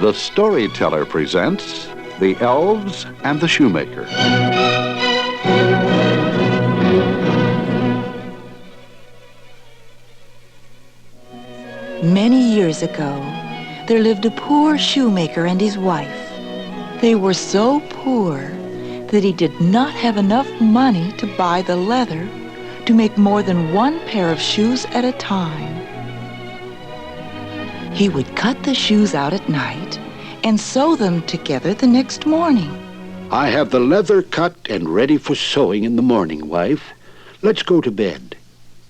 The storyteller presents The Elves and the Shoemaker. Many years ago, there lived a poor shoemaker and his wife. They were so poor that he did not have enough money to buy the leather to make more than one pair of shoes at a time. He would cut the shoes out at night and sew them together the next morning. I have the leather cut and ready for sewing in the morning, wife. Let's go to bed.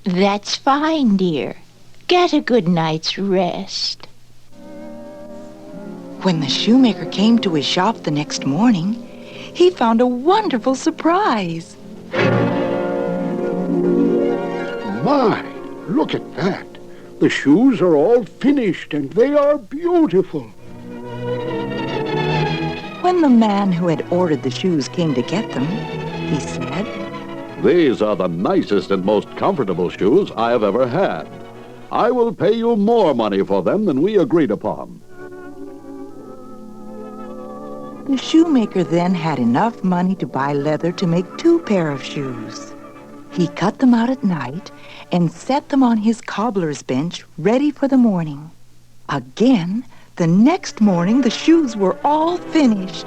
That's fine, dear. Get a good night's rest. When the shoemaker came to his shop the next morning, he found a wonderful surprise. My, look at that. The shoes are all finished and they are beautiful. When the man who had ordered the shoes came to get them, he said, "These are the nicest and most comfortable shoes I have ever had. I will pay you more money for them than we agreed upon." The shoemaker then had enough money to buy leather to make 2 pairs of shoes. He cut them out at night and set them on his cobbler's bench ready for the morning. Again, the next morning, the shoes were all finished.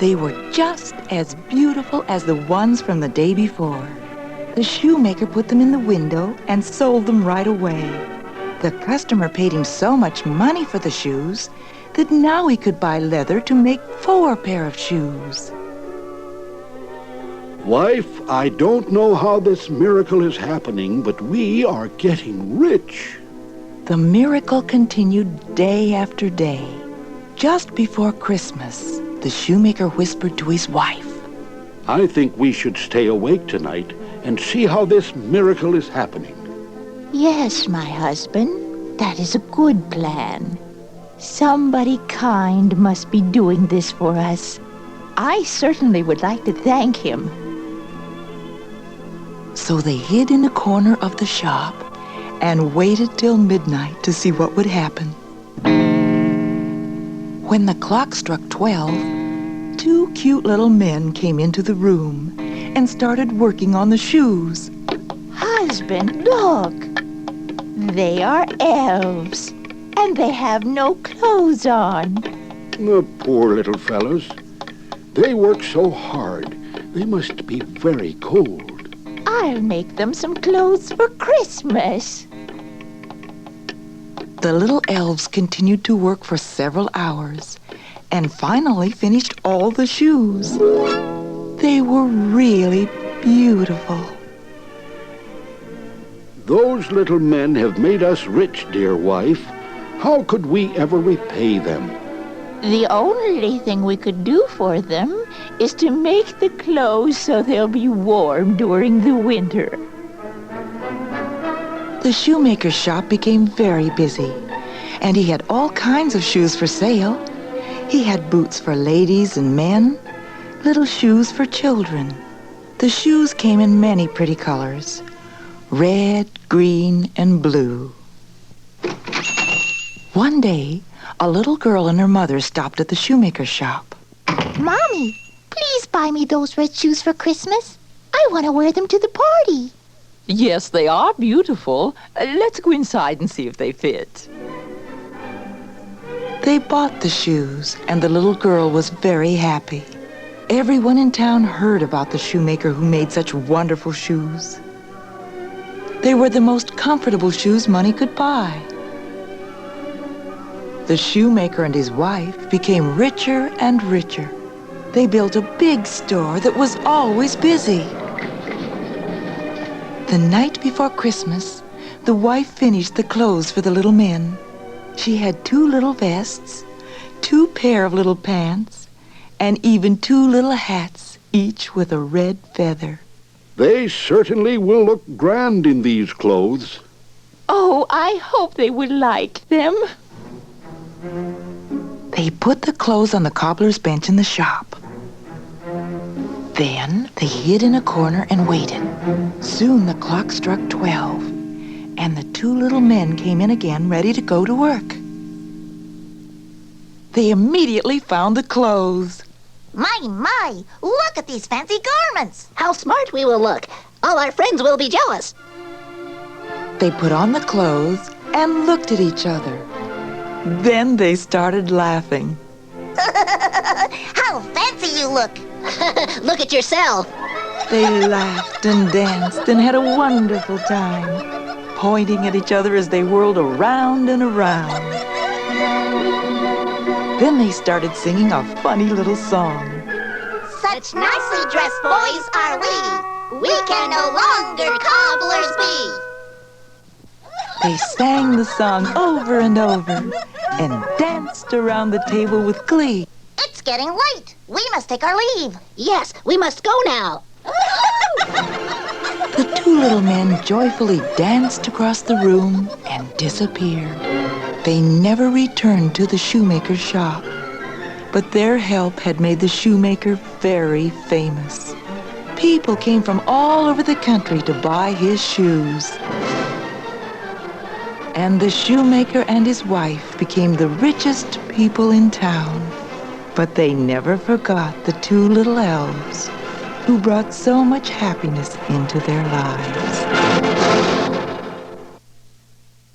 They were just as beautiful as the ones from the day before. The shoemaker put them in the window and sold them right away. The customer paid him so much money for the shoes that now he could buy leather to make 4 pairs of shoes. Wife, I don't know how this miracle is happening, but we are getting rich. The miracle continued day after day. Just before Christmas, the shoemaker whispered to his wife, I think we should stay awake tonight and see how this miracle is happening. Yes, my husband, that is a good plan. Somebody kind must be doing this for us. I certainly would like to thank him. So they hid in a corner of the shop and waited till midnight to see what would happen. When the clock struck 12, 2 cute little men came into the room and started working on the shoes. Husband, look! They are elves, and they have no clothes on. The poor little fellows. They work so hard. They must be very cold. I'll make them some clothes for Christmas. The little elves continued to work for several hours and finally finished all the shoes. They were really beautiful. Those little men have made us rich, dear wife. How could we ever repay them? The only thing we could do for them is to make the clothes so they'll be warm during the winter. The shoemaker's shop became very busy, and he had all kinds of shoes for sale. He had boots for ladies and men, little shoes for children. The shoes came in many pretty colors, red, green, and blue. One day, a little girl and her mother stopped at the shoemaker's shop. Mommy, please buy me those red shoes for Christmas. I want to wear them to the party. Yes, they are beautiful. Let's go inside and see if they fit. They bought the shoes, and the little girl was very happy. Everyone in town heard about the shoemaker who made such wonderful shoes. They were the most comfortable shoes money could buy. The shoemaker and his wife became richer and richer. They built a big store that was always busy. The night before Christmas, the wife finished the clothes for the little men. She had 2 little vests, 2 pair of little pants, and even 2 little hats, each with a red feather. They certainly will look grand in these clothes. Oh, I hope they would like them. They put the clothes on the cobbler's bench in the shop. Then they hid in a corner and waited. Soon the clock struck 12, and the 2 little men came in again ready to go to work. They immediately found the clothes. My, look at these fancy garments. How smart we will look. All our friends will be jealous. They put on the clothes and looked at each other. Then they started laughing. How fancy you look. Look at yourself. They laughed and danced and had a wonderful time, pointing at each other as they whirled around and around. Then they started singing a funny little song. Such nicely dressed boys are we. We can no longer cobblers be. They sang the song over and over and danced around the table with glee. It's getting late. We must take our leave. Yes, we must go now. The two little men joyfully danced across the room and disappeared. They never returned to the shoemaker's shop, but their help had made the shoemaker very famous. People came from all over the country to buy his shoes. And the shoemaker and his wife became the richest people in town. But they never forgot the two little elves who brought so much happiness into their lives.